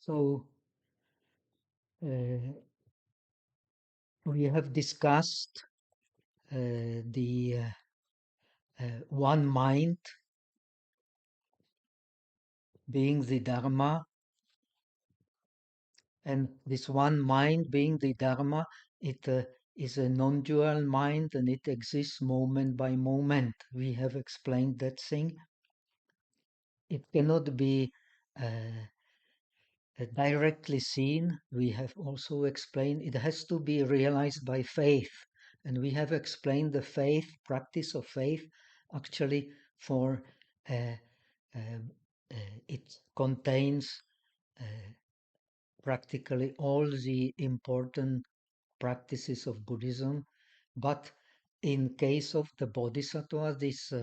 So we have discussed the one mind being the Dharma, and this one mind being the Dharma, it is a non-dual mind and it exists moment by moment. We have explained that thing. It cannot be directly seen. We have also explained it has to be realized by faith. And we have explained the faith, practice of faith, actually for uh, uh, it contains uh, practically all the important practices of Buddhism. But in case of the Bodhisattva, these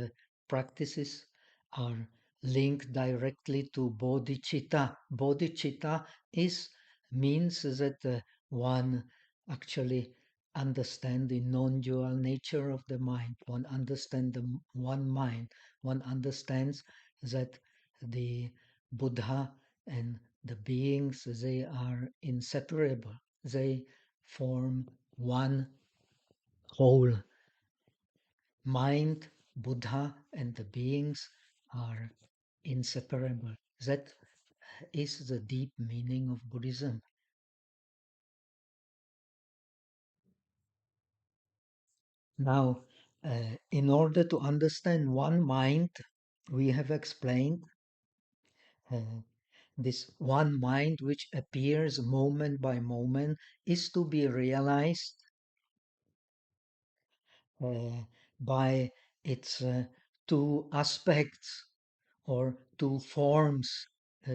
practices are linked directly to bodhicitta. Bodhicitta is means that one actually understand the non-dual nature of the mind. One understands the one mind. One understands that the Buddha and the beings, they are inseparable. They form one whole. Mind, Buddha, and the beings are inseparable. That is the deep meaning of Buddhism. Now, in order to understand one mind, we have explained uh, this one mind which appears moment by moment is to be realized uh, by its two aspects or two forms uh,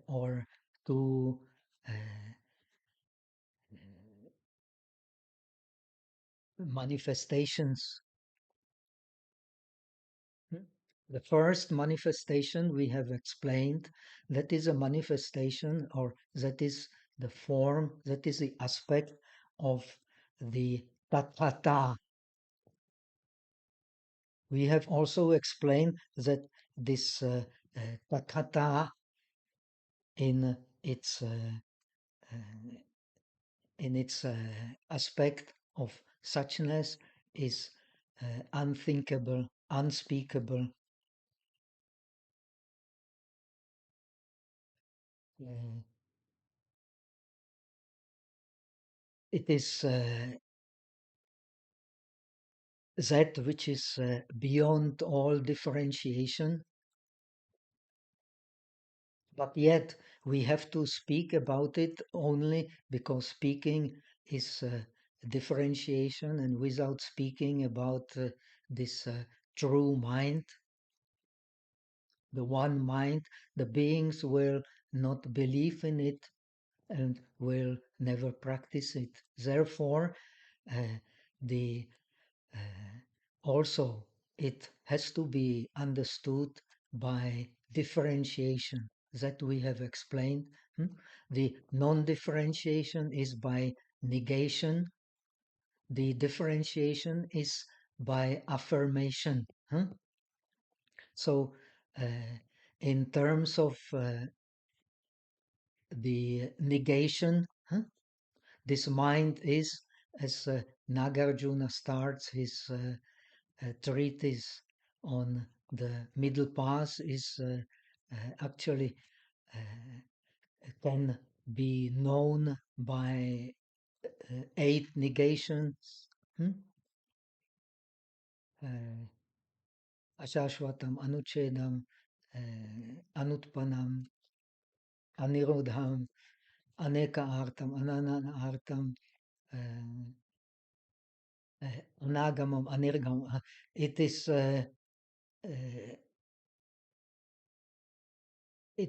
or two uh, manifestations. The first manifestation we have explained, that is a manifestation, or that is the form, that is the aspect of the tathata. We have also explained that this tathata in its uh, aspect of suchness is unthinkable, unspeakable. Uh, it is that which is beyond all differentiation, but yet we have to speak about it only because speaking is differentiation, and without speaking about this true mind, the one mind, the beings will not believe in it and will never practice it. Therefore, uh, the also it has to be understood by differentiation that we have explained. The non-differentiation is by negation. The differentiation is by affirmation. So, in terms of the negation, this mind is, as Nagarjuna starts his treatise on the middle path, is actually can be known by 8 negations. Hmm? Ashashvatam, Anuchedam, Anutpanam, Anirodham, Aneka Artam, Anana Artam, Anagamam, Anirgam. It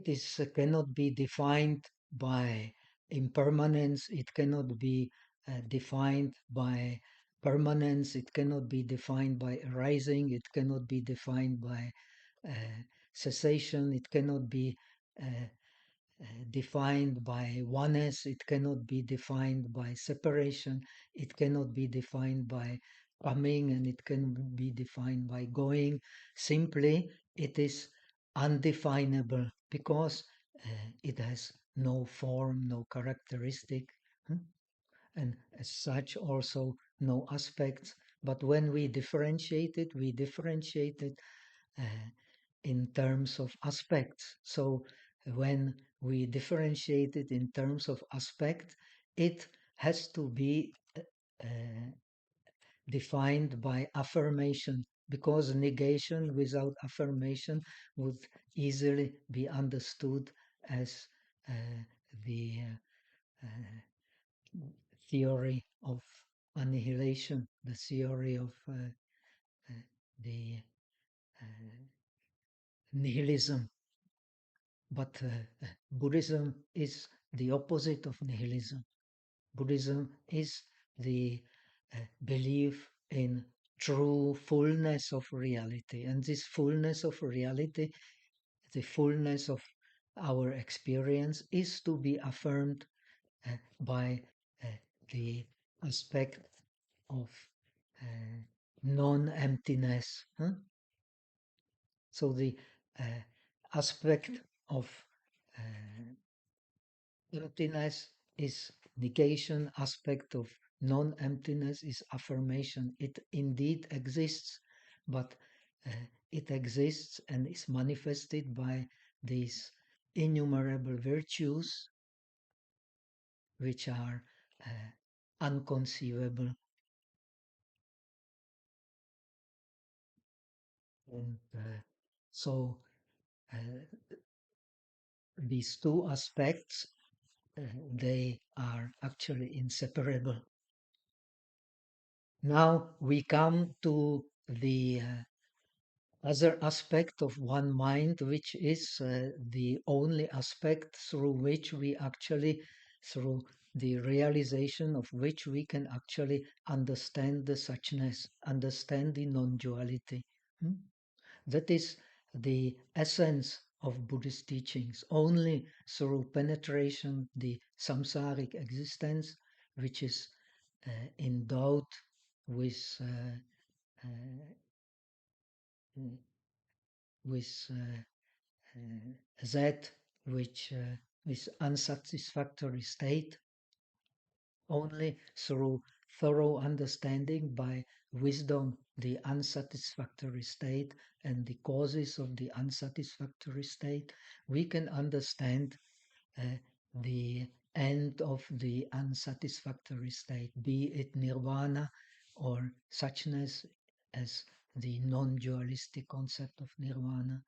is cannot be defined by impermanence. It cannot be defined by permanence. It cannot be defined by arising. It cannot be defined by cessation. It cannot be defined by oneness. It cannot be defined by separation. It cannot be defined by coming, and it can be defined by going. Simply, it is undefinable because it has no form, no characteristic, and as such also no aspects. But when we differentiate it in terms of aspects. So when we differentiate it in terms of aspect, it has to be uh, defined by affirmation, because negation without affirmation would easily be understood as uh, the theory of annihilation, the theory of the uh, nihilism. But Buddhism is the opposite of nihilism. Buddhism is the belief in true fullness of reality. And this fullness of reality, the fullness of our experience, is to be affirmed by uh, the aspect of uh, non-emptiness. Huh? So the uh, aspect of emptiness is negation, aspect of non-emptiness is affirmation. It indeed exists, but uh, it exists and is manifested by these innumerable virtues which are unconceivable. And so uh, these two aspects, they are actually inseparable. Now we come to the other aspect of one mind, which is the only aspect through which we actually, through the realization of which we can actually understand the suchness, understand the non-duality. That is the essence of Buddhist teachings. Only through penetration the samsaric existence, which is endowed with uh, with that which is unsatisfactory state, only through thorough understanding by wisdom the unsatisfactory state and the causes of the unsatisfactory state, we can understand the end of the unsatisfactory state, be it nirvana or suchness as the non-dualistic concept of nirvana.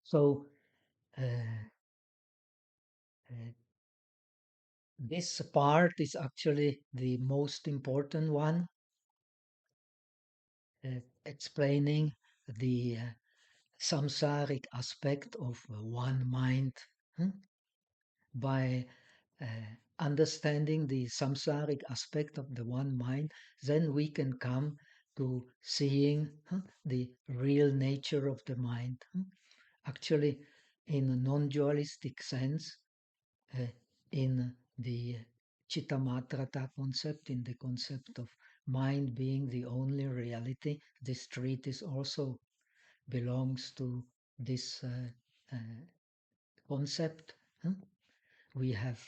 So uh, uh, this part is actually the most important one, explaining the samsaric aspect of one mind. By uh, understanding the samsaric aspect of the one mind, then we can come to seeing the real nature of the mind. Actually, in a non-dualistic sense, uh, in the Chittamatrata concept, in the concept of mind being the only reality, this treatise also belongs to this uh, concept. We have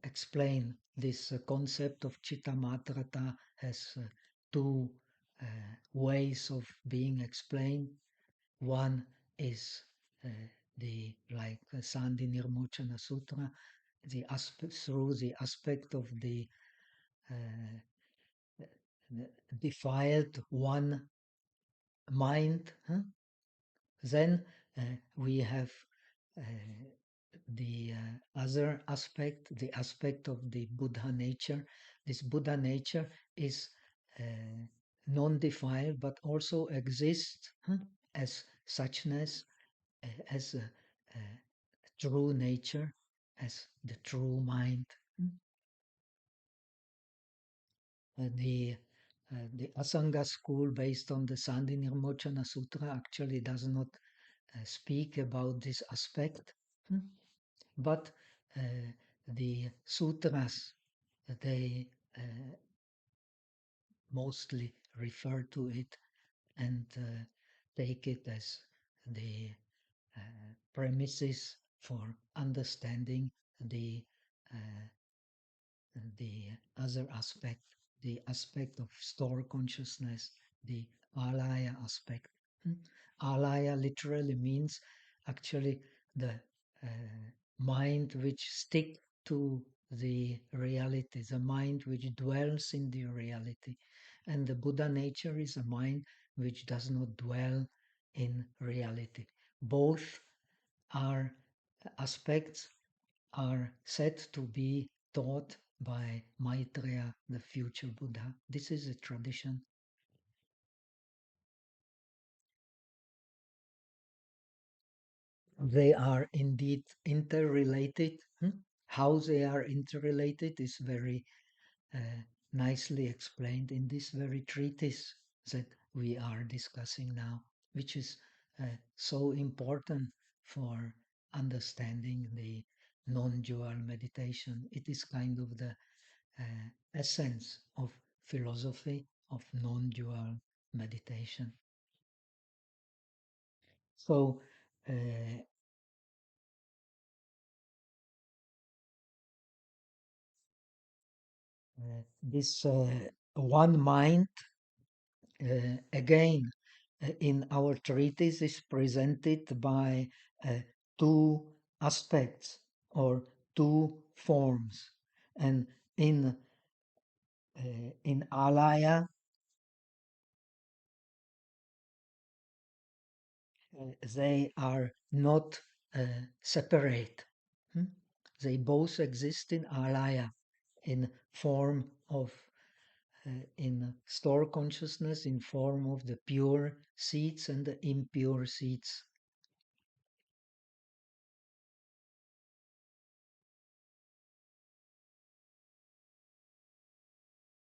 explained this concept of Chittamatrata has two ways of being explained. One is uh, the like Sandhi Nirmochana Sutra, the aspect through the aspect of the uh, defiled one mind. Then we have uh, the other aspect, the aspect of the Buddha nature. This Buddha nature is non-defiled, but also exists as suchness, as a true nature, as the true mind. The Asanga school, based on the Sandhi Nirmochana Sutra, actually does not speak about this aspect, but the sutras, they mostly refer to it and take it as the premises for understanding the uh, the other aspect, the aspect of store consciousness, the alaya aspect. Hmm? Alaya literally means actually the mind which stick to the reality, the mind which dwells in the reality. And the Buddha nature is a mind which does not dwell in reality. Both are aspects are said to be taught by Maitreya, the future Buddha. This is a tradition. They are indeed interrelated. How they are interrelated is very nicely explained in this very treatise that we are discussing now, which is so important for understanding the non-dual meditation. It is kind of the essence of philosophy of non-dual meditation. So this one mind, again, in our treatise is presented by two aspects or two forms. And in alaya, they are not separate. Hmm? They both exist in alaya, in form of in store consciousness, in form of the pure seeds and the impure seeds.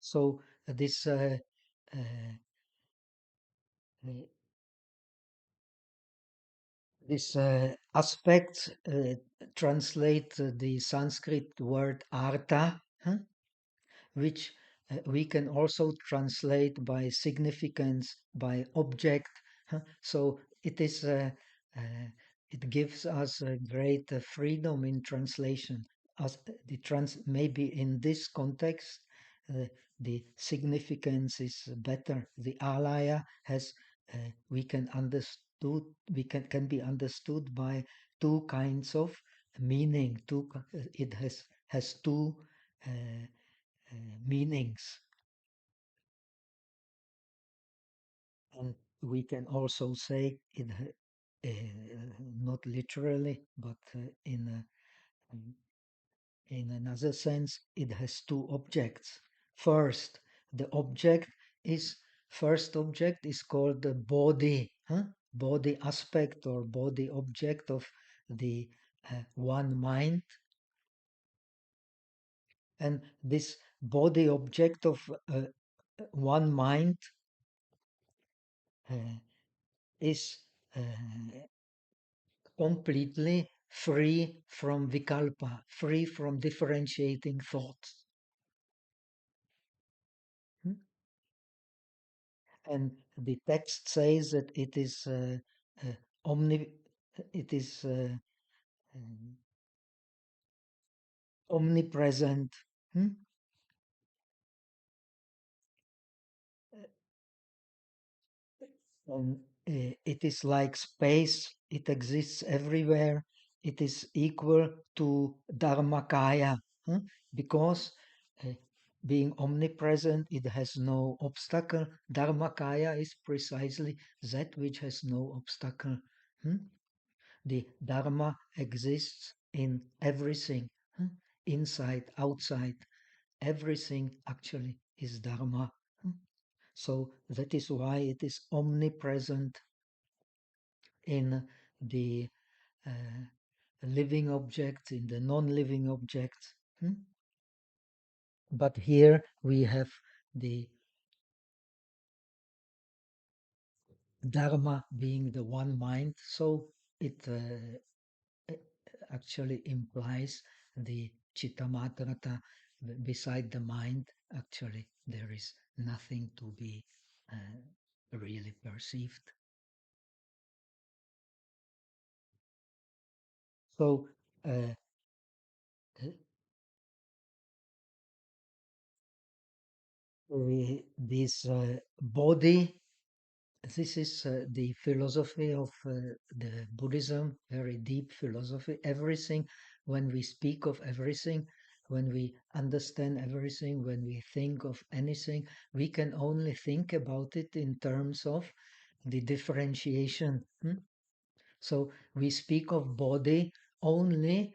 So this uh, uh, this aspect translate the Sanskrit word artha, huh? Which we can also translate by significance, by object. Huh? So it is uh, it gives us a great freedom in translation. As the maybe in this context, uh, the significance is better. The alaya has we can understood can be understood by two kinds of meaning. It has two. Uh, meanings. And we can also say it, not literally, but in another sense, it has two objects. First, the object is first object is called the body, huh? Body aspect or body object of the one mind. And this body object of one mind uh, is completely free from vikalpa, free from differentiating thoughts. Hmm? And the text says that it is uh, omni, it is um, omnipresent. Hmm? And it is like space, it exists everywhere, it is equal to Dharmakaya, huh? Because uh, being omnipresent, it has no obstacle. Dharmakaya is precisely that which has no obstacle. Hmm? The Dharma exists in everything, huh? Inside, outside, everything actually is Dharma. Hmm? So that is why it is omnipresent in the uh, living objects, in the non-living objects. Hmm? But here we have the Dharma being the one mind, so it actually implies the Chittamatrata. Beside the mind, actually, there is nothing to be really perceived. So uh, this body, this is the philosophy of the Buddhism, very deep philosophy. Everything, when we speak of everything, when we understand everything, when we think of anything, we can only think about it in terms of the differentiation. So we speak of body only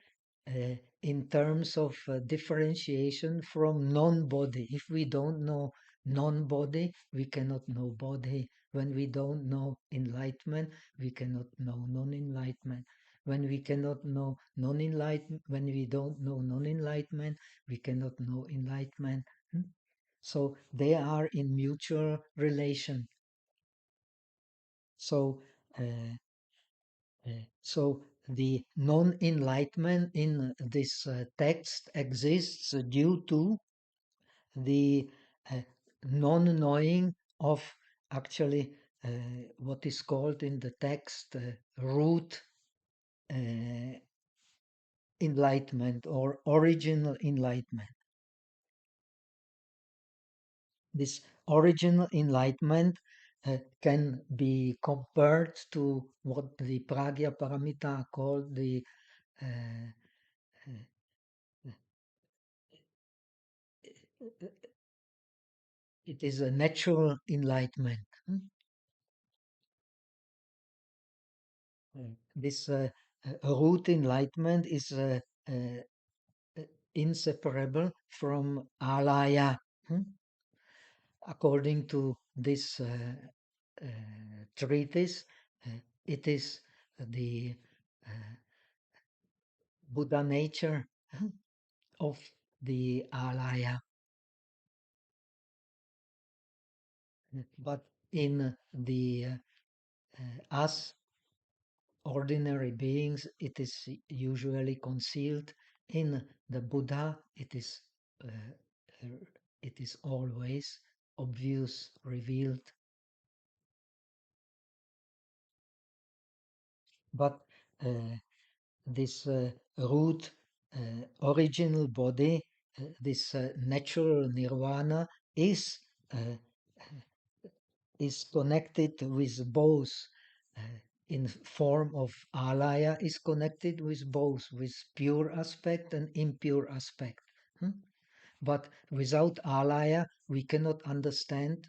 uh, in terms of differentiation from non-body. If we don't know non-body, we cannot know body. When we don't know enlightenment, we cannot know non-enlightenment. When we cannot know non-enlightenment, when we don't know non-enlightenment, we cannot know enlightenment. So they are in mutual relation. So uh, so the non-enlightenment in this text exists due to the uh, non-knowing of actually what is called in the text root uh, enlightenment or original enlightenment. This original enlightenment can be compared to what the Pragya Paramita called the uh, it is a natural enlightenment. This root enlightenment is uh, inseparable from alaya. According to this treatise, it is the uh, Buddha nature of the alaya. But in the us ordinary beings, it is usually concealed. In the Buddha, uh, it is always obvious, revealed. But this root, original body, this natural nirvana uh, is connected with both in form of alaya, is connected with both, with pure aspect and impure aspect. But without alaya we cannot understand,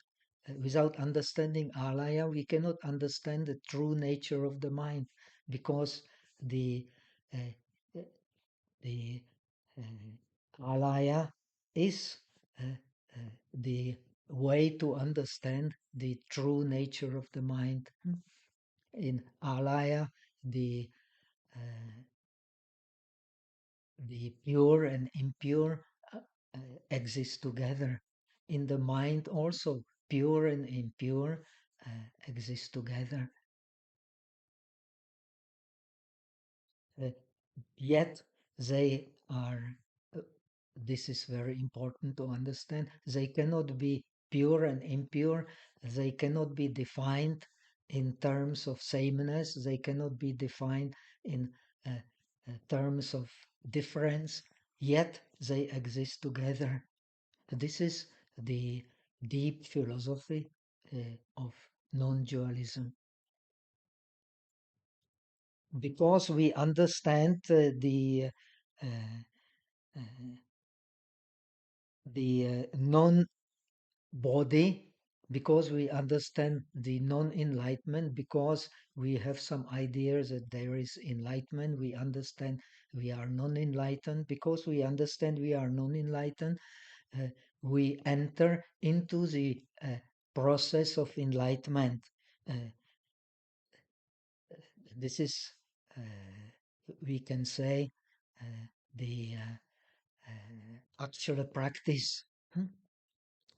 without understanding alaya we cannot understand the true nature of the mind, because the uh, the alaya is uh, the way to understand the true nature of the mind. In alaya, the uh, the pure and impure uh, exist together. In the mind also, pure and impure exist together. Uh, Yet they are, uh, this is very important to understand, they cannot be pure and impure, they cannot be defined in terms of sameness, they cannot be defined in terms of difference, yet they exist together. This is the deep philosophy of non-dualism. Because we understand uh, uh, the non-body, because we understand the non-enlightenment, because we have some ideas that there is enlightenment, we understand we are non-enlightened, because we understand we are non-enlightened, uh, we enter into the process of enlightenment. Uh, this is, we can say, the actual practice. Hmm?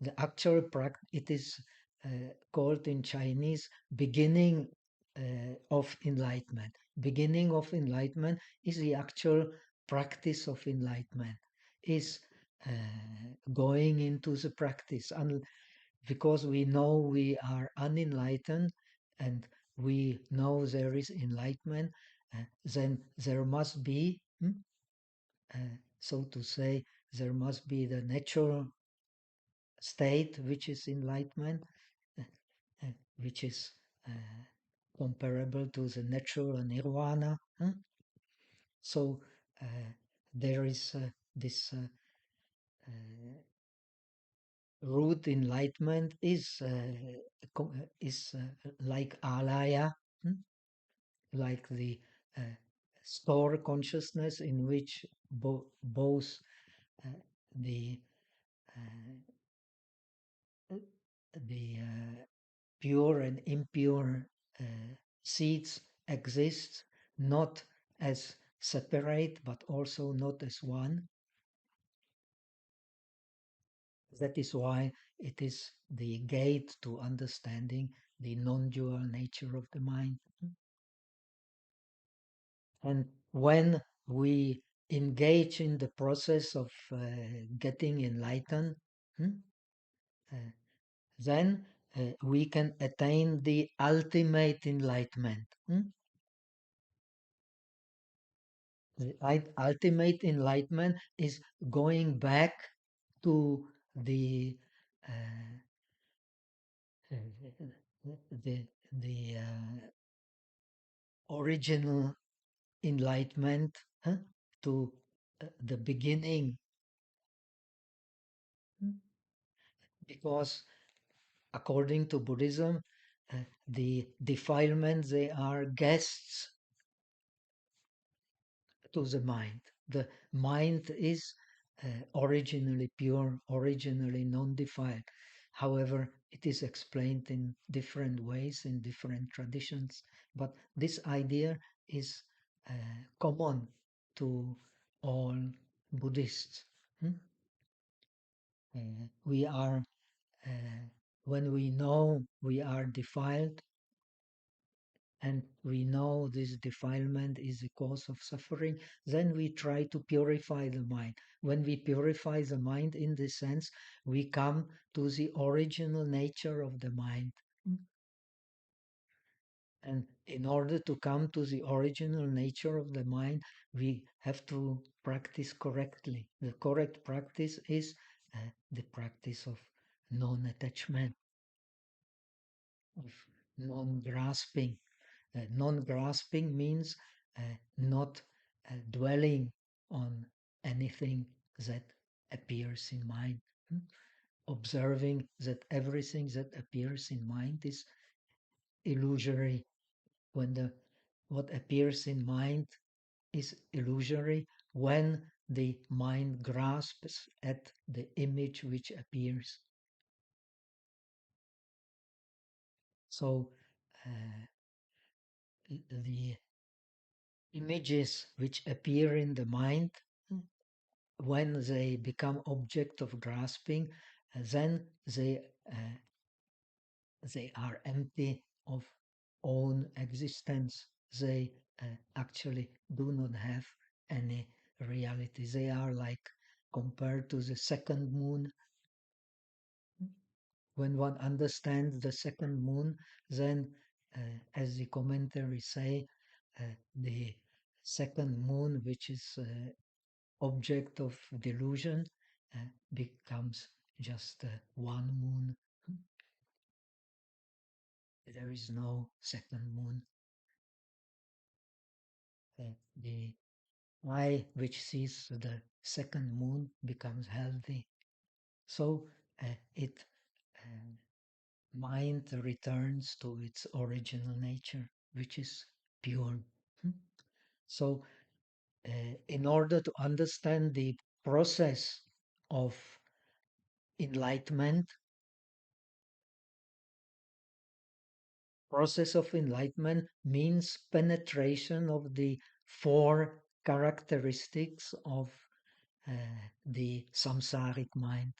The actual practice, it is called in Chinese beginning of enlightenment. Beginning of enlightenment is the actual practice of enlightenment, is going into the practice. And because we know we are unenlightened and we know there is enlightenment, then there must be, so to say, there must be the natural state, which is enlightenment, uh, which is comparable to the natural nirvana. So there is this root enlightenment is like alaya, like the uh, store consciousness in which both uh, the uh, pure and impure seeds exist, not as separate but also not as one. That is why it is the gate to understanding the non-dual nature of the mind. And when we engage in the process of getting enlightened, uh, then we can attain the ultimate enlightenment. The ultimate enlightenment is going back to the uh, the original enlightenment, to the beginning, because according to Buddhism, the defilements, they are guests to the mind. The mind is originally pure, originally non-defiled. However, it is explained in different ways in different traditions. But this idea is common to all Buddhists. We are, when we know we are defiled, and we know this defilement is a cause of suffering, then we try to purify the mind. When we purify the mind in this sense, we come to the original nature of the mind. And in order to come to the original nature of the mind, we have to practice correctly. The correct practice is the practice of non-attachment, of non-grasping. Non-grasping means not dwelling on anything that appears in mind. Observing that everything that appears in mind is illusory. When what appears in mind is illusory, when the mind grasps at the image which appears. So the images which appear in the mind, when they become object of grasping, then uh, they are empty of own existence. They actually do not have any reality. They are like, compared to the second moon. When one understands the second moon, then, as the commentaries say, the second moon, which is object of delusion, becomes just one moon. There is no second moon. The eye which sees the second moon becomes healthy. So it mind returns to its original nature, which is pure. So in order to understand the process of enlightenment, process of enlightenment means penetration of the four characteristics of the samsaric mind.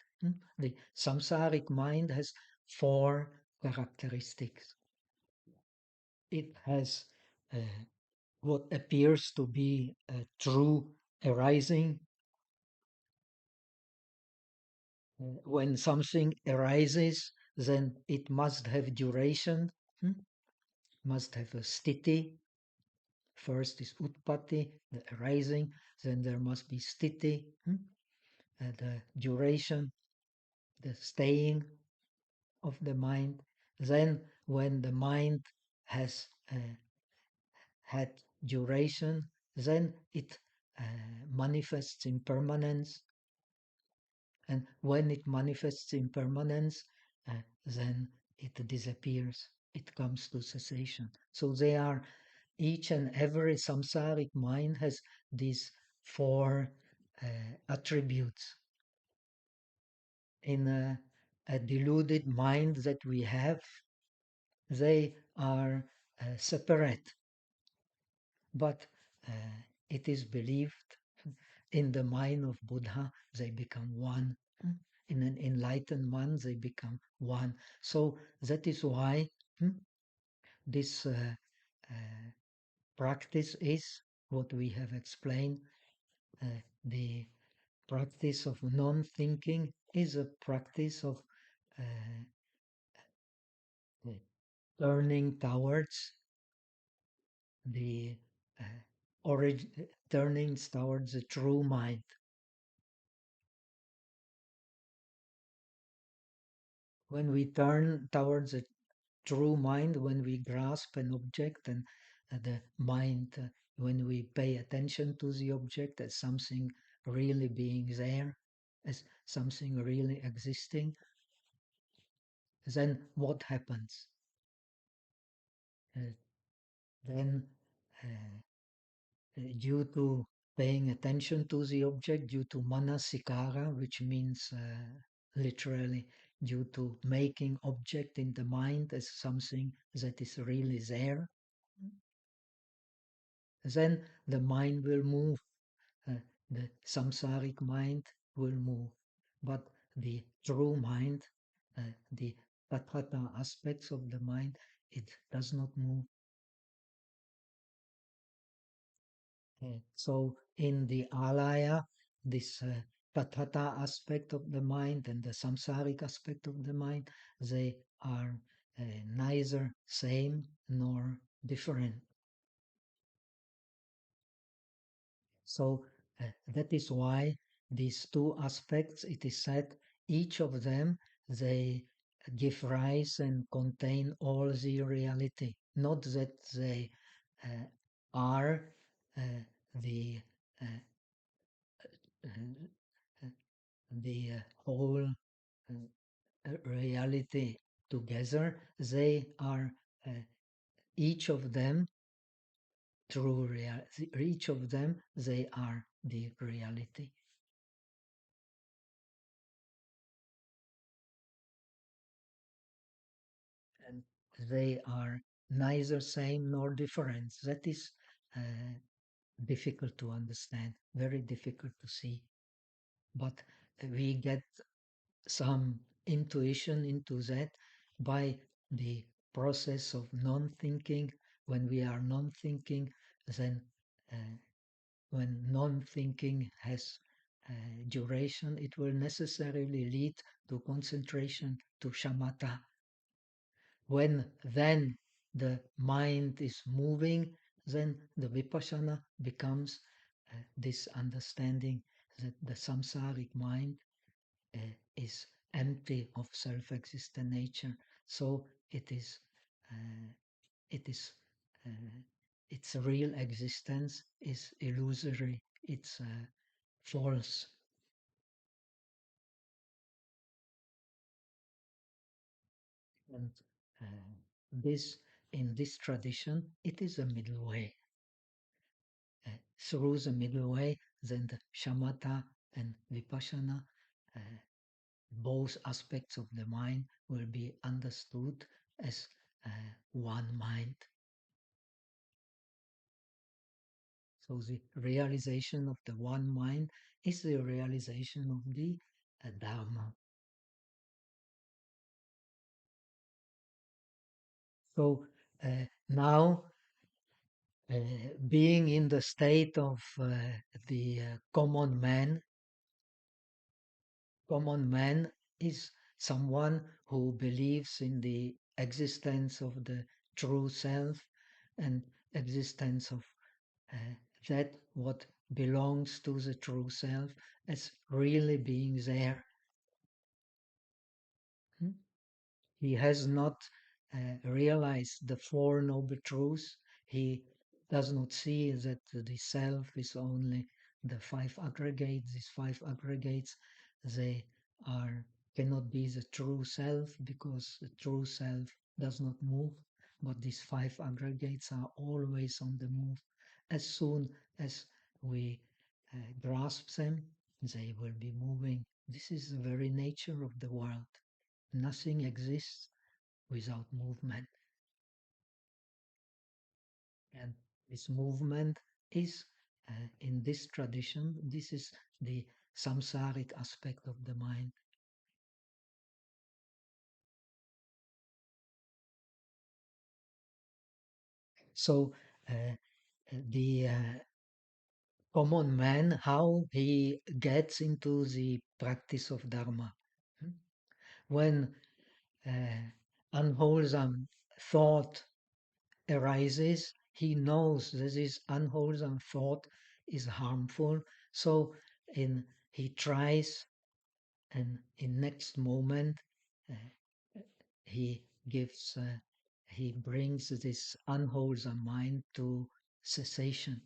The samsaric mind has four characteristics. It has what appears to be a true arising. When something arises, then it must have duration, must have a sthiti, First is utpatti, the arising, then there must be sthiti, the duration, the staying of the mind. Then when the mind has had duration, then it manifests in permanence. And when it manifests in permanence, then it disappears. It comes to cessation. So they are, each and every samsaric mind has these four attributes. In a deluded mind that we have, they are separate. But it is believed in the mind of Buddha, they become one. In an enlightened mind, they become one. So that is why this practice is what we have explained. The practice of non-thinking is a practice of turning towards the turning towards the true mind. When we turn towards a true mind, when we grasp an object and the mind, when we pay attention to the object as something really being there, as something really existing, then what happens? Uh, then due to paying attention to the object, due to manasikara, which means literally due to making object in the mind as something that is really there, then the mind will move, the samsaric mind will move. But the true mind, the tathata aspects of the mind, it does not move. So in the alaya, this tathata aspect of the mind and the samsaric aspect of the mind, they are neither same nor different. So that is why these two aspects, it is said, each of them, they give rise and contain all the reality. Not that they are the uh, uh, the whole reality together. They are each of them true reality. Each of them, they are the reality. And they are neither same nor different. That is difficult to understand, very difficult to see. But we get some intuition into that by the process of non-thinking. When we are non-thinking, then when non-thinking has duration, it will necessarily lead to concentration, to shamatha. When then the mind is moving, then the vipassana becomes this understanding that the samsaric mind is empty of self-existent nature. So uh, it is, uh, its real existence is illusory. It's false. And uh, this, in this tradition, it is a middle way. Through the middle way, then the shamatha and vipassana, uh, both aspects of the mind will be understood as one mind. So the realization of the one mind is the realization of the Dharma. So now, being in the state of the common man is someone who believes in the existence of the true self and existence of that what belongs to the true self as really being there. Hmm? He has not realized the Four Noble Truths. He does not see that the self is only the five aggregates. These five aggregates, they are cannot be the true self because the true self does not move. But these five aggregates are always on the move. As soon as we grasp them, they will be moving. This is the very nature of the world. Nothing exists without movement. And this movement is, in this tradition, this is the samsaric aspect of the mind. So the common man, how he gets into the practice of Dharma. Hmm? When unwholesome thought arises, he knows that this unwholesome thought is harmful. So he tries, and in next moment uh, he gives, he brings this unwholesome mind to cessation.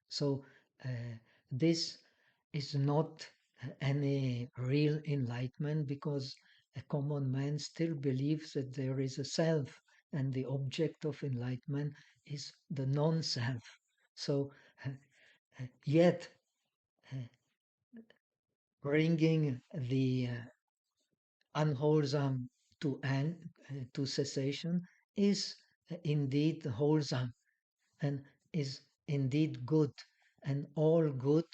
So this is not any real enlightenment, because a common man still believes that there is a self, and the object of enlightenment is the non-self. So yet uh, bringing the unwholesome to end, to cessation, is indeed wholesome and is indeed good. And all good,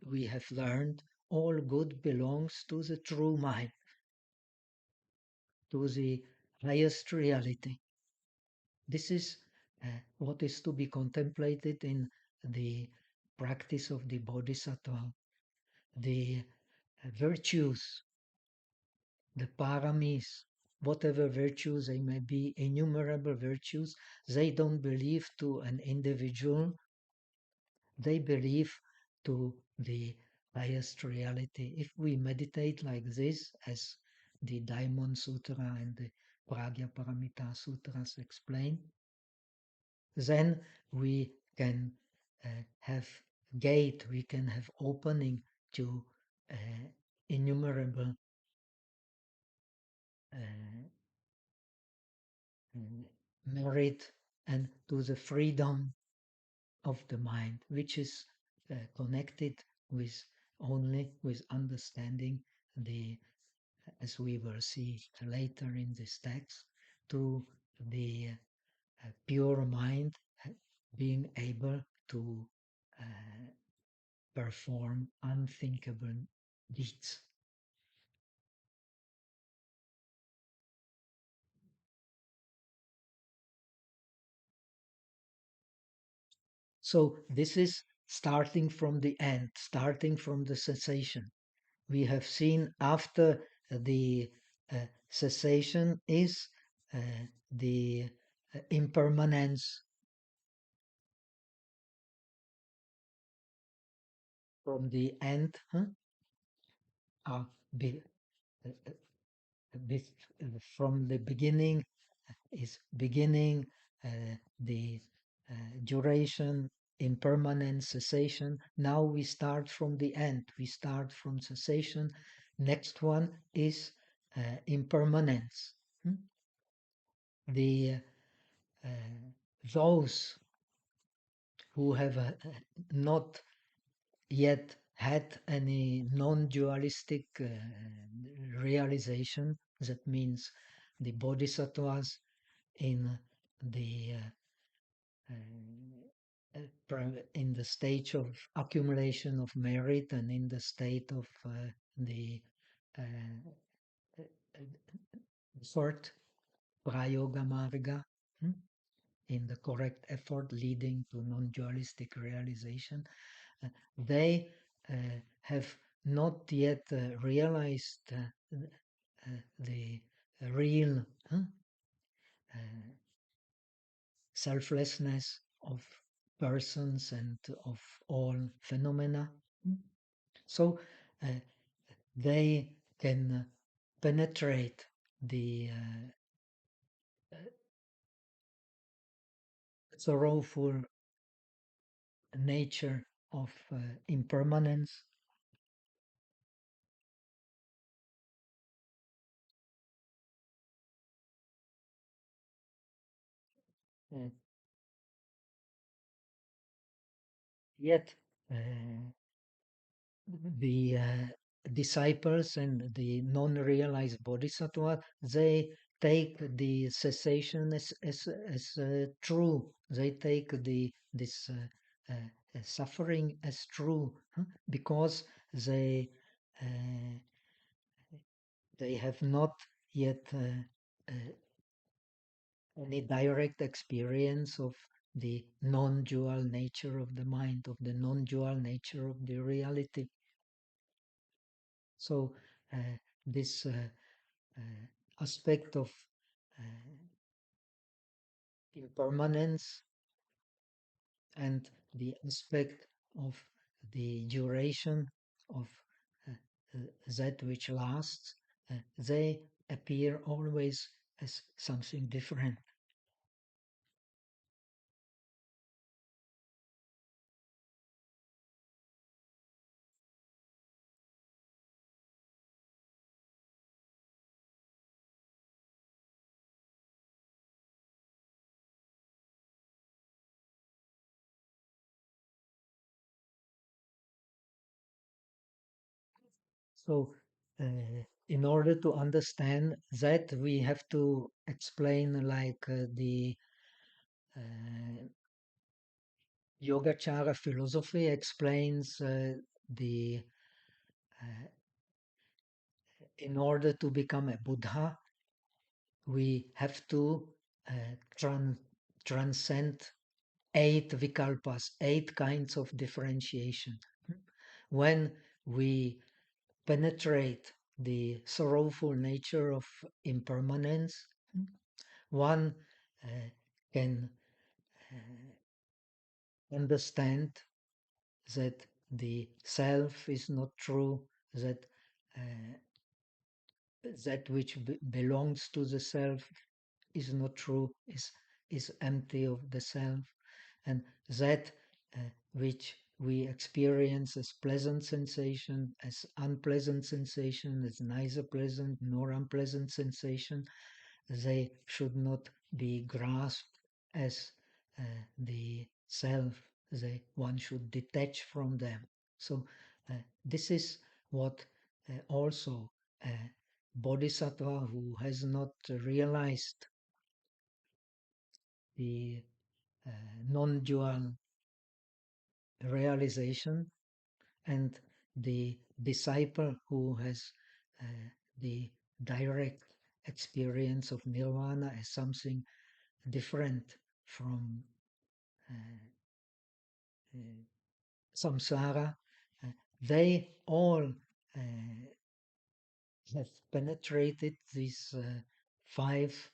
we have learned, all good belongs to the true mind, to the highest reality. This is what is to be contemplated in the practice of the bodhisattva. The virtues, the paramis, whatever virtues they may be, innumerable virtues, they don't believe to an individual, they believe to the highest reality. If we meditate like this, as the Diamond Sutra and the Pragya Paramita Sutras explain, then we can have gate, we can have opening to uh, innumerable uh, merit and to the freedom of the mind, which is connected with only with understanding the, as we will see later in this text, to the pure mind being able to uh, perform unthinkable deeds. So this is starting from the end, starting from the cessation. We have seen after the cessation is the impermanence. From the end, uh, be, uh, uh, this, from the beginning is beginning, the duration, impermanence, cessation. Now we start from the end. We start from cessation. Next one is impermanence. Hmm? The uh, those who have not yet had any non-dualistic realization, that means the bodhisattvas in the in the stage of accumulation of merit, and in the state of the uh, effort, prayoga marga, hmm, in the correct effort leading to non-dualistic realization, uh, they have not yet realized the real uh, selflessness of persons and of all phenomena. So they can penetrate the sorrowful nature of impermanence. Uh, Yet the disciples and the non-realized bodhisattva, they take the cessation as true. They take this suffering as true, because they uh, they have not yet any direct experience of the non-dual nature of the mind, of the non-dual nature of the reality. So this aspect of uh, impermanence and the aspect of the duration of uh, that which lasts, they appear always as something different. So, in order to understand that, we have to explain like the uh, Yogacara philosophy explains the in order to become a Buddha, we have to uh, tran- transcend 8 vikalpas, 8 kinds of differentiation. When we penetrate the sorrowful nature of impermanence, one uh, can understand that the self is not true, that uh, that which belongs to the self is not true, is empty of the self, and that which we experience as pleasant sensation, as unpleasant sensation, as neither pleasant nor unpleasant sensation, they should not be grasped as the self. One should detach from them. So this is what also a bodhisattva who has not realized the uh, non-dual realization, and the disciple who has uh, the direct experience of nirvana as something different from uh, uh, samsara, uh, they all have penetrated these 5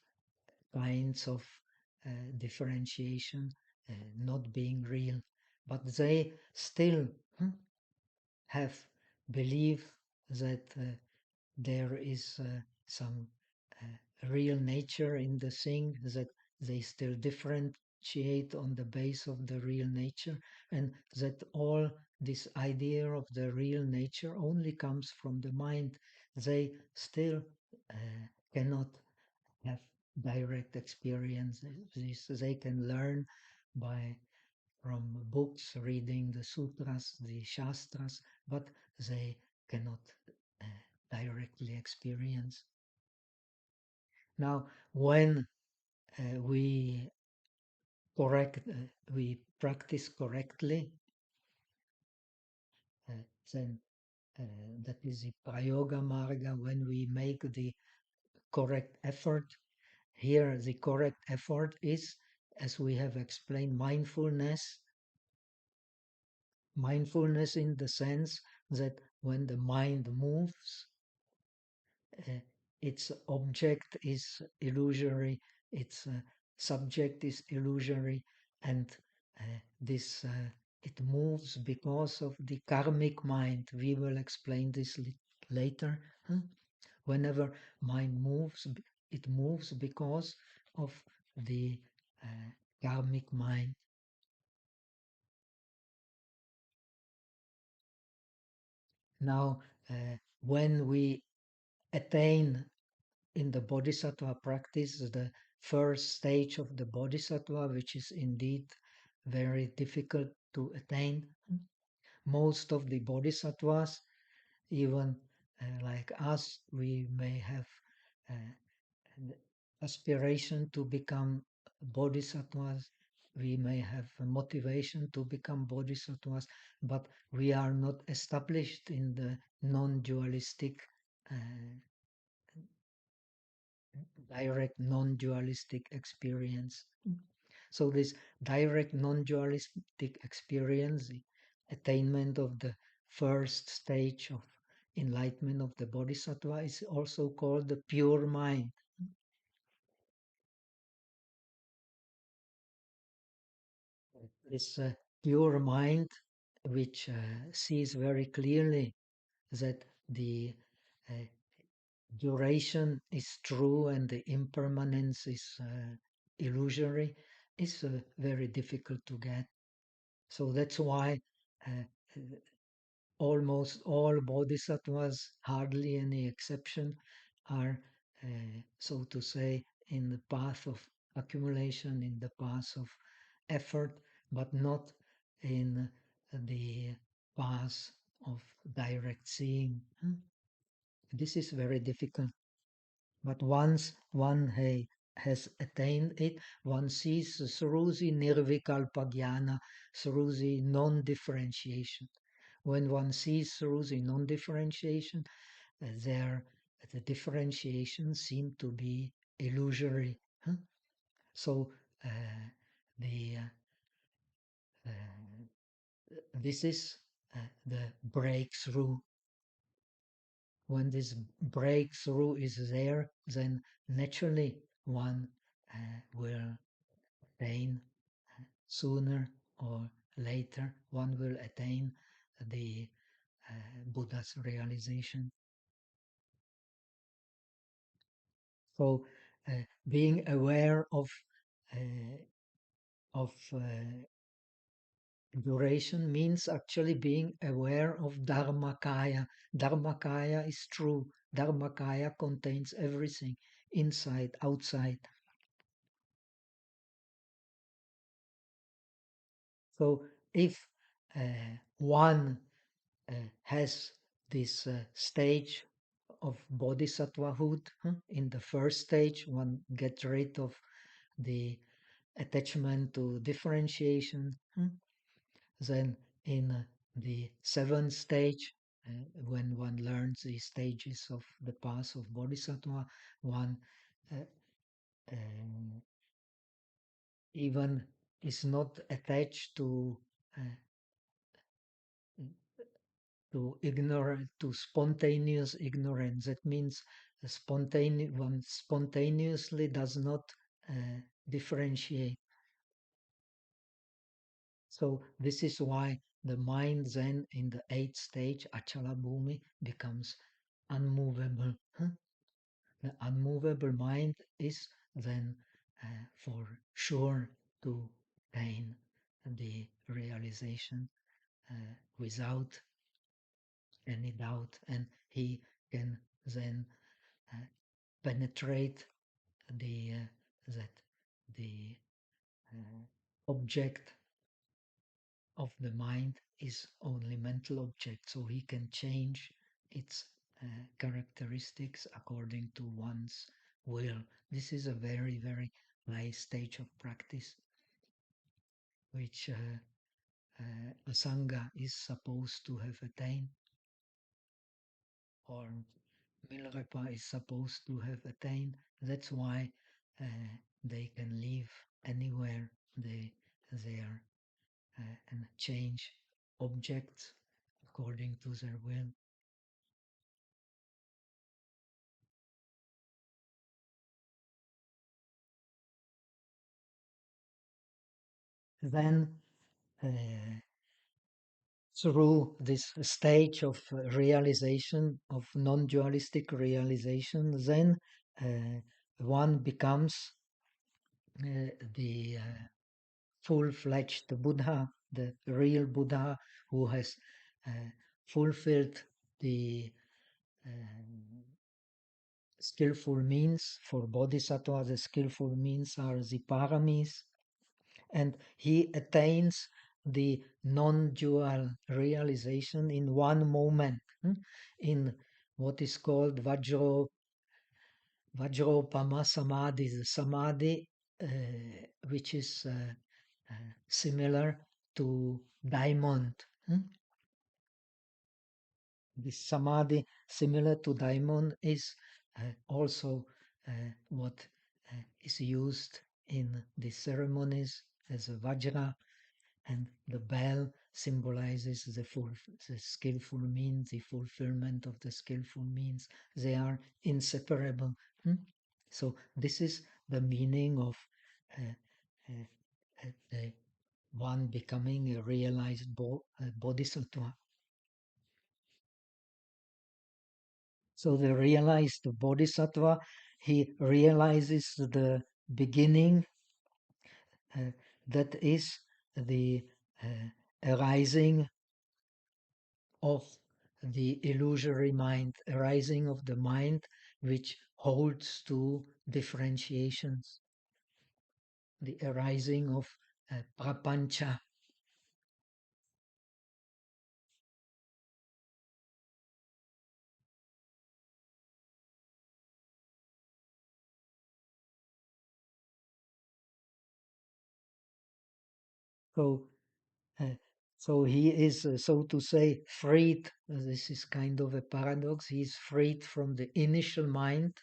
kinds of differentiation, not being real, but they still have belief that there is some real nature in the thing, that they still differentiate on the base of the real nature, and that all this idea of the real nature only comes from the mind. They still cannot have direct experience. They can learn by from books, reading the sutras, the shastras, but they cannot uh, directly experience. Now, when we we practice correctly, uh, then uh, that is the prayoga marga. When we make the correct effort, here the correct effort is, as we have explained, mindfulness. Mindfulness in the sense that when the mind moves, uh, its object is illusory, its subject is illusory, and this it moves because of the karmic mind. We will explain this later. Huh? Whenever mind moves, it moves because of the karmic mind. Now, when we attain in the bodhisattva practice the first stage of the bodhisattva, which is indeed very difficult to attain, most of the bodhisattvas, even like us, we may have an aspiration to become bodhisattvas. We may have a motivation to become bodhisattvas, but we are not established in the non-dualistic, direct non-dualistic experience. So this direct non-dualistic experience, the attainment of the first stage of enlightenment of the bodhisattva, is also called the pure mind. This pure mind, which sees very clearly that the uh, duration is true and the impermanence is illusory, is very difficult to get. So that's why uh, almost all bodhisattvas, hardly any exception, are, so to say, in the path of accumulation, in the path of effort, but not in the path of direct seeing. This is very difficult. But once one has attained it, one sees through the nirvikalpa jnana, through the non-differentiation. When one sees through the non-differentiation, there the differentiations seem to be illusory. Huh? So uh, the this is the breakthrough. When this breakthrough is there, then naturally one will attain sooner or later, one will attain the Buddha's realization. So, being aware uh, of duration means actually being aware of Dharmakaya. Dharmakaya is true. Dharmakaya contains everything, inside, outside. So if one has this stage of bodhisattvahood, in the first stage, one gets rid of the attachment to differentiation. Then in the seventh stage, when one learns the stages of the path of bodhisattva, one uh, um, even is not attached uh, to ignorant, to spontaneous ignorance. That means one spontaneously does not differentiate. So this is why the mind then in the eighth stage, Achala Bhumi, becomes unmovable. The unmovable mind is then for sure to gain the realization without any doubt, and he can then uh, penetrate the that the uh, object of the mind is only mental object, so he can change its characteristics according to one's will. This is a very, very high stage of practice, which a sangha is supposed to have attained, or Milarepa is supposed to have attained. That's why they can live anywhere they are and change objects according to their will. Then through this stage of realization, of non-dualistic realization, then one becomes the full-fledged Buddha, the real Buddha, who has fulfilled the skillful means. For Bodhisattva, the skillful means are the paramis, and he attains the non-dual realization in one moment, in what is called Vajropama Samadhi, the Samadhi which is similar to diamond. This Samadhi, similar to diamond, is also what is used in the ceremonies as a Vajra, and the bell symbolizes the skillful means, the fulfillment of the skillful means. They are inseparable. So this is the meaning of the one becoming a realized bodhisattva. So the realized bodhisattva, he realizes the beginning, that is the arising of the illusory mind, arising of the mind which holds to differentiations, the arising of prapancha. So, uh, so he is, so to say, freed. This is kind of a paradox. He is freed from the initial mind.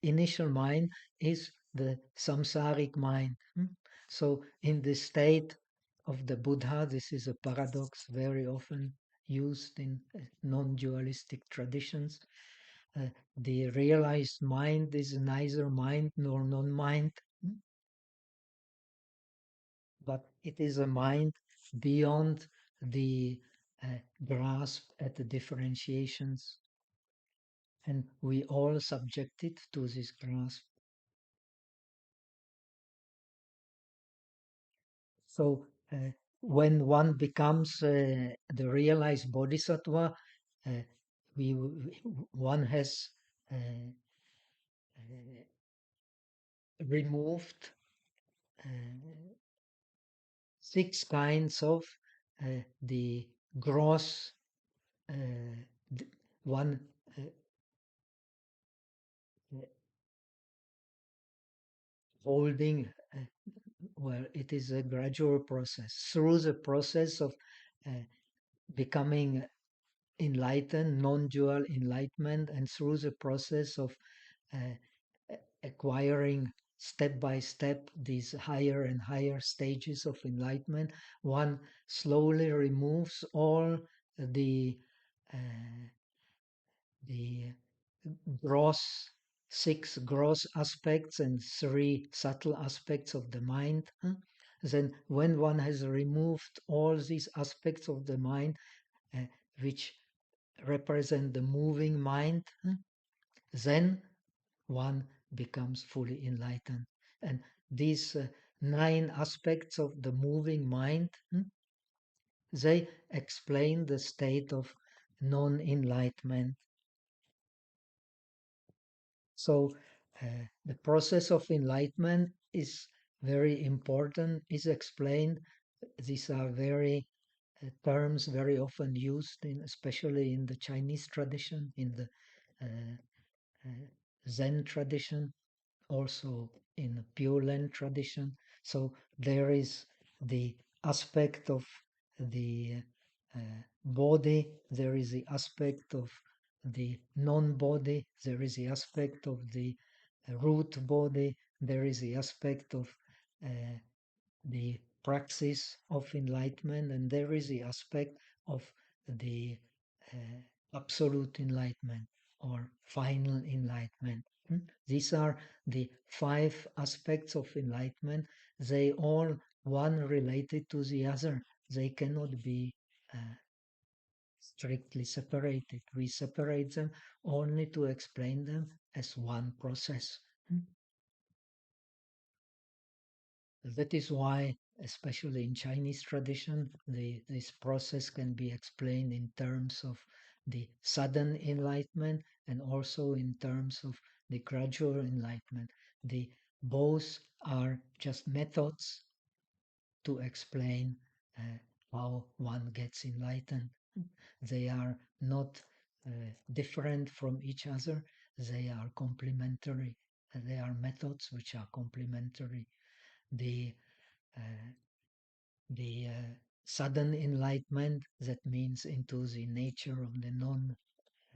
Initial mind is the samsaric mind. So in the state of the Buddha, this is a paradox very often used in non-dualistic traditions. The realized mind is neither mind nor non-mind, but it is a mind beyond the grasp at the differentiations, and we all subjected to this grasp. So when one becomes the realized bodhisattva, uh, we one has removed six kinds of the gross one uh, holding. Well, it is a gradual process. Through the process of becoming enlightened, non-dual enlightenment, and through the process of acquiring step by step these higher and higher stages of enlightenment, one slowly removes all the uh, the gross six gross aspects and three subtle aspects of the mind. Then when one has removed all these aspects of the mind uh, which represent the moving mind, then one becomes fully enlightened. And these nine aspects of the moving mind, they explain the state of non-enlightenment. So the process of enlightenment is very important, is explained. These are very terms very often used, especially in the Chinese tradition, in the Zen tradition, also in Pure Land tradition. So there is the aspect of the body, there is the aspect of the non-body, there is the aspect of the root body, there is the aspect of uh, the praxis of enlightenment, and there is the aspect of the absolute enlightenment or final enlightenment. These are the five aspects of enlightenment. They all one related to the other. They cannot be strictly separated. We separate them only to explain them as one process. That is why, especially in Chinese tradition, this process can be explained in terms of the sudden enlightenment and also in terms of the gradual enlightenment. The both are just methods to explain how one gets enlightened. They are not different from each other. They are complementary. They are methods which are complementary. The uh, sudden enlightenment, that means into the nature of the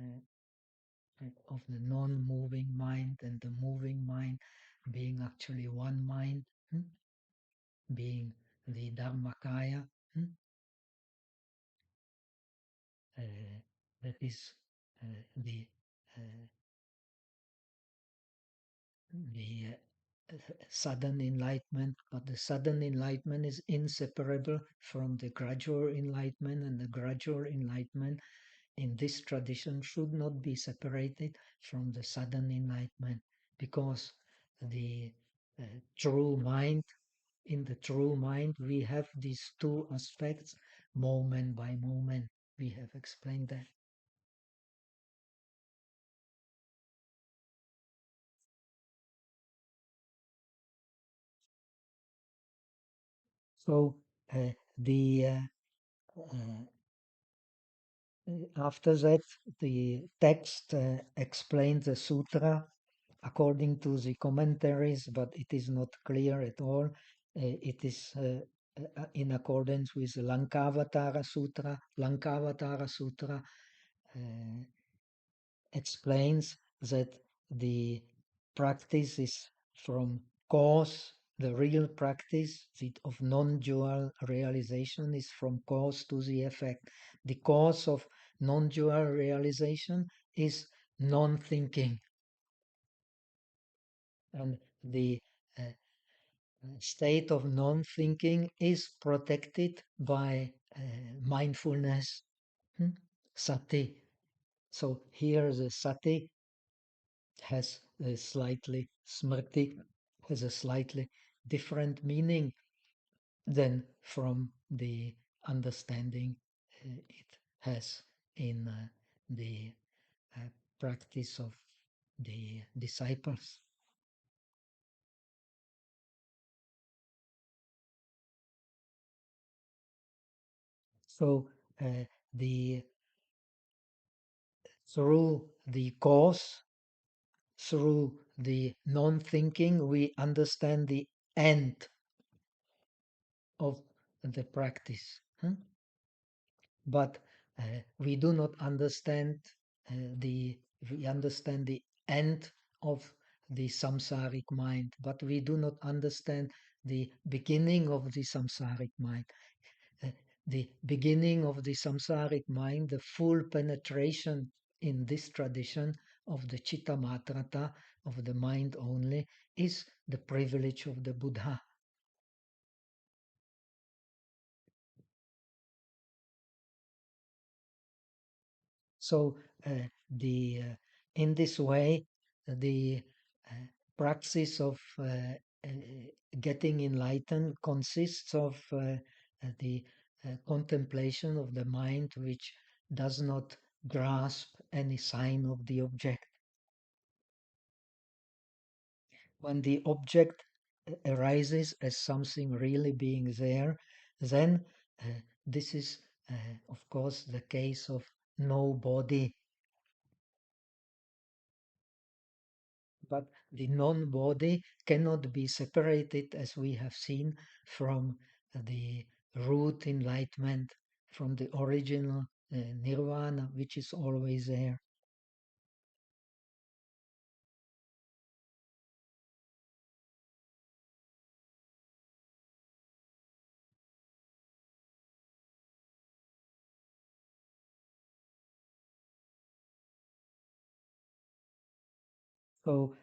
uh, non-moving mind, and the moving mind being actually one mind, being the Dharmakaya. Uh, that is the uh, the sudden enlightenment, but the sudden enlightenment is inseparable from the gradual enlightenment, and the gradual enlightenment in this tradition should not be separated from the sudden enlightenment, because the true mind, in the true mind, we have these two aspects moment by moment. We have explained that. So the after that, the text explains the sutra according to the commentaries, but it is not clear at all. It is in accordance with the Lankavatara Sutra. Lankavatara Sutra uh, explains that the practice is from cause, the real practice of non-dual realization is from cause to the effect. The cause of non-dual realization is non-thinking, and the state of non-thinking is protected by mindfulness, sati. So here the sati has a slightly, smriti has a slightly different meaning than from the understanding it has in the uh, practice of the disciples. So the through the cause, through the non-thinking, we understand the end of the practice. But we do not understand we understand the end of the samsaric mind, but we do not understand the beginning of the samsaric mind. Uh, the beginning of the samsaric mind, the full penetration in this tradition of the chitta matrata, of the mind only, is the privilege of the Buddha. So the in this way, the uh, praxis of getting enlightened consists of the contemplation of the mind, which does not grasp any sign of the object. When the object arises as something really being there, then this is, of course, the case of no body. But the non-body cannot be separated, as we have seen, from the root enlightenment, from the original nirvana, which is always there. So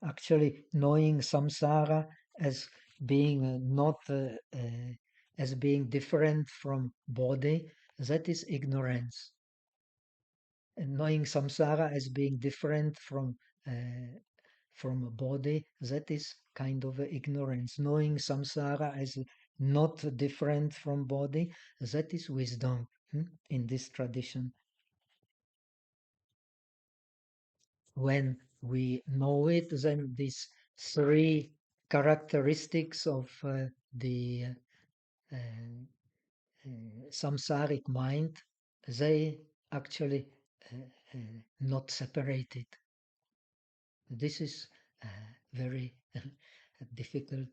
actually knowing samsara as being not as being different from body, that is ignorance. And knowing samsara as being different from a body, that is kind of ignorance. Knowing samsara as not different from body, that is wisdom in this tradition. When we know it, then these three characteristics of the uh, samsaric mind, they actually uh, uh, not separated. This is very difficult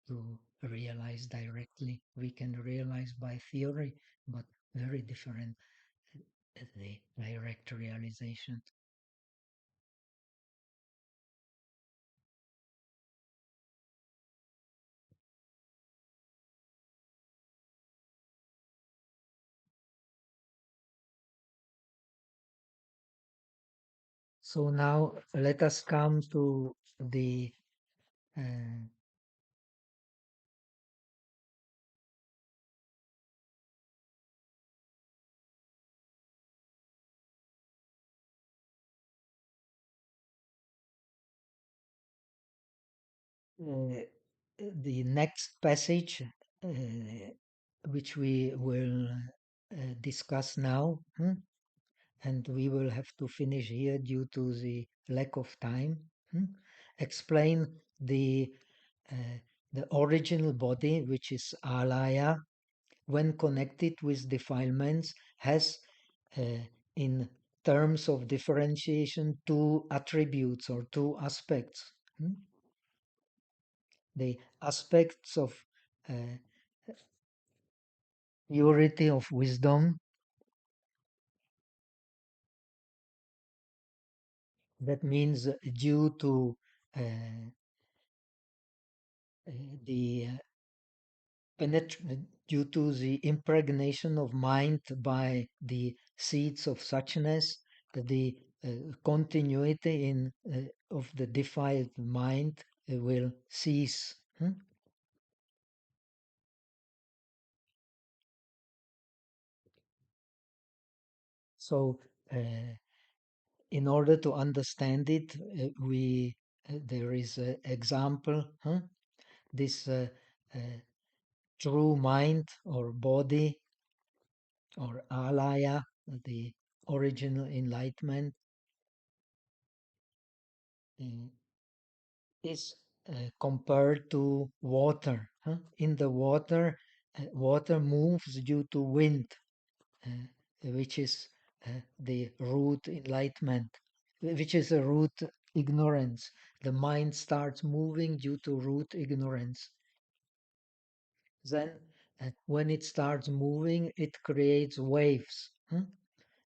to realize directly. We can realize by theory, but very different the direct realization. So now let us come to the uh, uh, the next passage, which we will discuss now, and we will have to finish here due to the lack of time. Explain the uh, the original body, which is alaya, when connected with defilements, has in terms of differentiation two attributes or two aspects. The aspects of uh, purity of wisdom, that means due to uh, the due to the impregnation of mind by the seeds of suchness, the continuity in of the defiled mind will cease. So, in order to understand it, we there is an example. This uh, true mind or body or alaya, the original enlightenment, uh, is compared to water. In the water, water moves due to wind, which is the root enlightenment, which is a root ignorance. The mind starts moving due to root ignorance. Then, when it starts moving, it creates waves.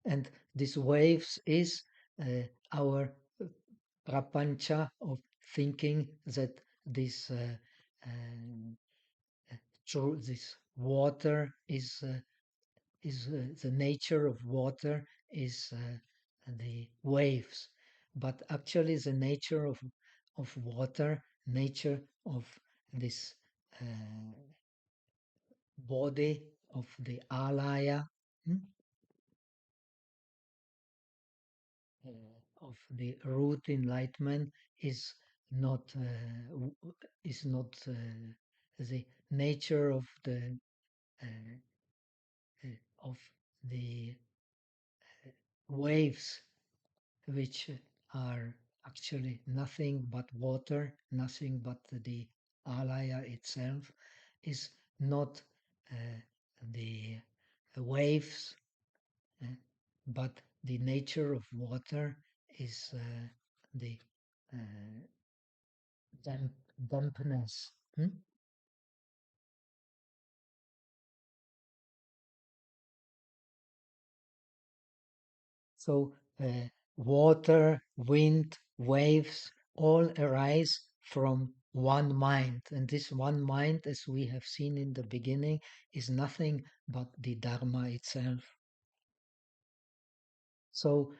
And these waves is our prapancha of thinking that this this water is the nature of water is the waves, but actually the nature of water, nature of this body of the alaya, hmm, of the root enlightenment is not the nature uh, of the waves, which are actually nothing but water, nothing but the alaya itself, is not uh, the waves, uh, but the nature of water is the uh, dampness. So water, wind, waves all arise from one mind. And this one mind, as we have seen in the beginning, is nothing but the Dharma itself. So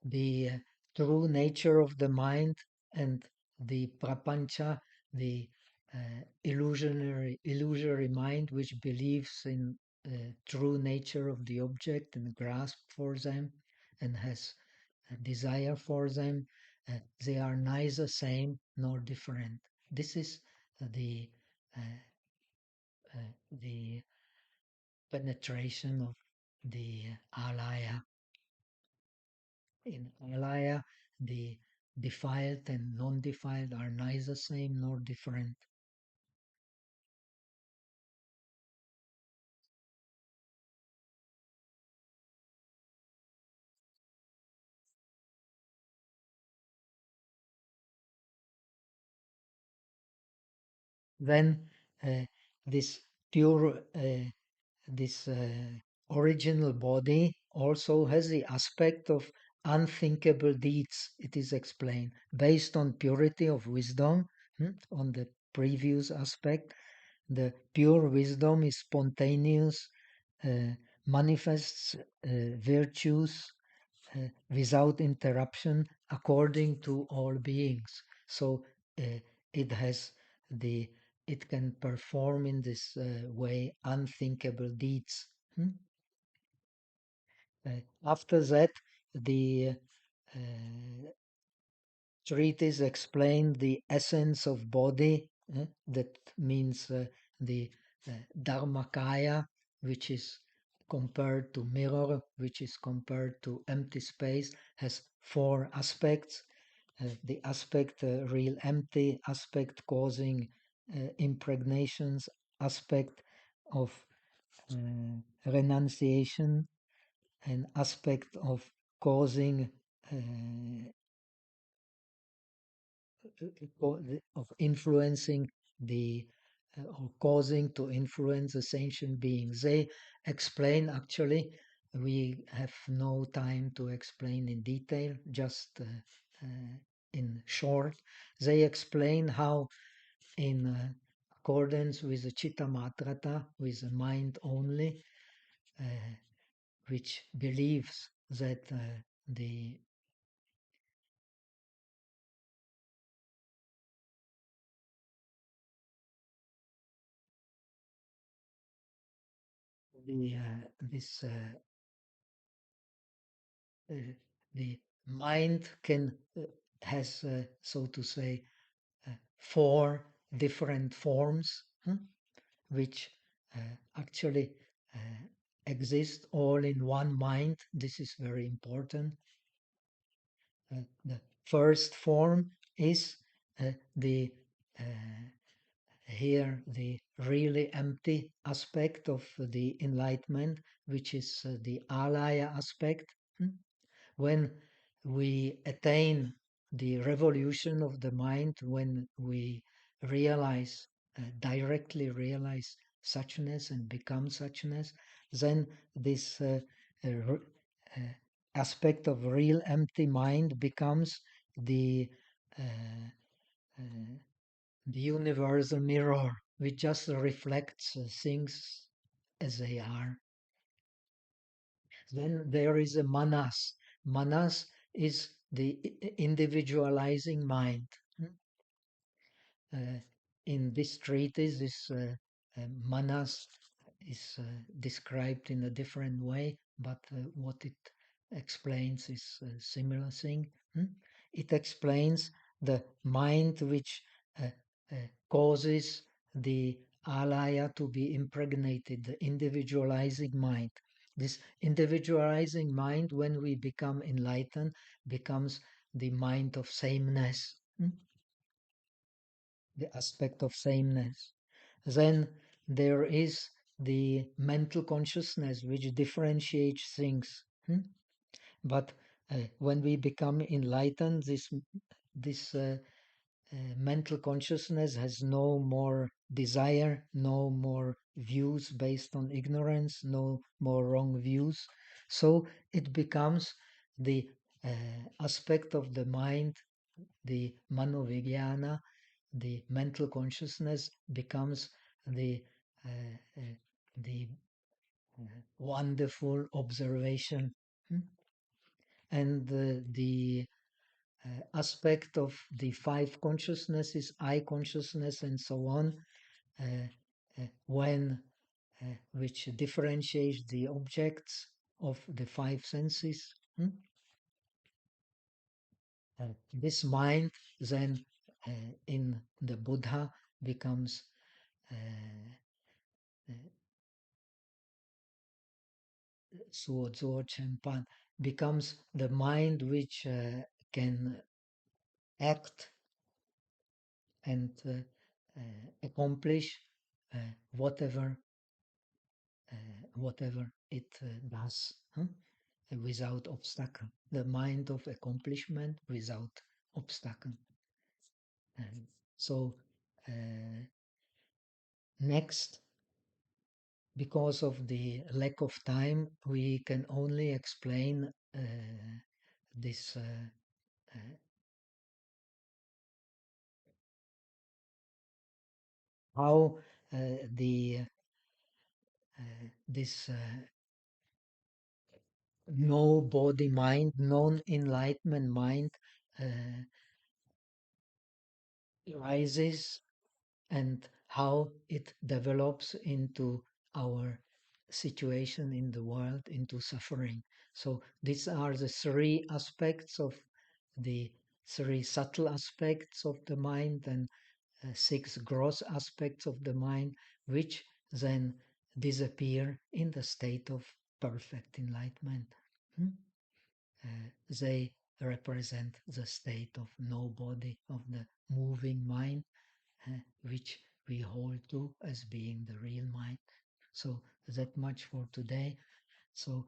the true nature of the mind and the prapancha, the illusory mind which believes in true nature of the object and grasp for them and has a desire for them. They are neither same nor different. This is the uh, the penetration of the alaya. In alaya, the defiled and non-defiled are neither same nor different. Then uh, this pure, this original body also has the aspect of unthinkable deeds, it is explained, based on purity of wisdom, on the previous aspect. The pure wisdom is spontaneous, uh, manifests virtues without interruption according to all beings. So uh, it has the it can perform in this way unthinkable deeds. Hmm? After that, the treatise explained the essence of body. That means the Dharmakaya, which is compared to mirror, which is compared to empty space, has four aspects. The aspect real empty, aspect causing impregnations, aspect of renunciation, an aspect of causing of influencing the or causing to influence the sentient beings. They explain actually. We have no time to explain in detail, just in short. They explain how, in accordance with the Chitta Matrata, with the mind only, uh, which believes that the this uh, the mind can has so to say four different forms, which actually uh, exist all in one mind. This is very important. The first form is the here the really empty aspect of the enlightenment, which is the alaya aspect. When we attain the revolution of the mind, when we realize, directly realize suchness and become suchness, then this uh, aspect of real empty mind becomes the uh, uh, the universal mirror, which just reflects things as they are. Then there is a manas. Manas is the individualizing mind. Uh, in this treatise, this manas is described in a different way, but what it explains is a similar thing. It explains the mind which uh, causes the alaya to be impregnated, the individualizing mind. This individualizing mind, when we become enlightened, becomes the mind of sameness, the aspect of sameness. Then there is the mental consciousness which differentiates things. But when we become enlightened, this mental consciousness has no more desire, no more views based on ignorance, no more wrong views. So it becomes the aspect of the mind, the manovigyana, the mental consciousness becomes the uh, uh, the wonderful observation. And the aspect of the five consciousnesses, I consciousness, and so on, when which differentiates the objects of the five senses. This mind then in the Buddha becomes Suo Zuo Chenpan, becomes the mind which can act and accomplish uh, whatever whatever it does, without obstacle. The mind of accomplishment without obstacle. And so next, because of the lack of time, we can only explain this how the this no body mind, non enlightenment mind rises and how it develops into our situation in the world, into suffering. So these are the three aspects of the three subtle aspects of the mind and six gross aspects of the mind, which then disappear in the state of perfect enlightenment. Hmm? They represent the state of no body, of the moving mind, which we hold to as being the real mind. So that much for today. So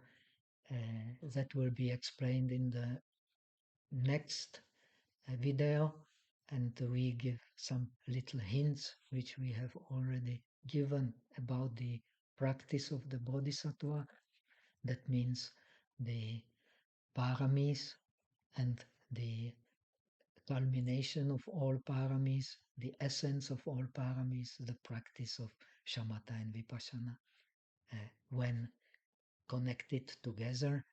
that will be explained in the next video, and we give some little hints which we have already given about the practice of the bodhisattva. That means the paramis and the culmination of all paramis, the essence of all paramis, the practice of shamatha and vipassana. When connected together,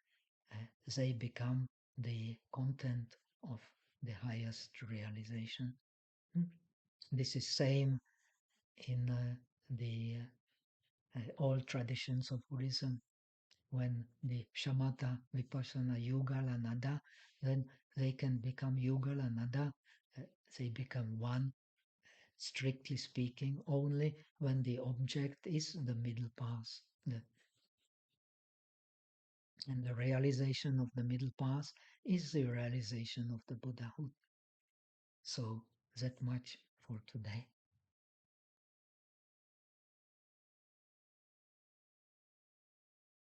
they become the content of the highest realization. This is same in the all traditions of Buddhism. When the shamatha, vipassana, yugala, nada, then they can become yugala, nada. They become one, strictly speaking, only when the object is the middle path. And the realization of the middle path is the realization of the Buddhahood. So that much for today.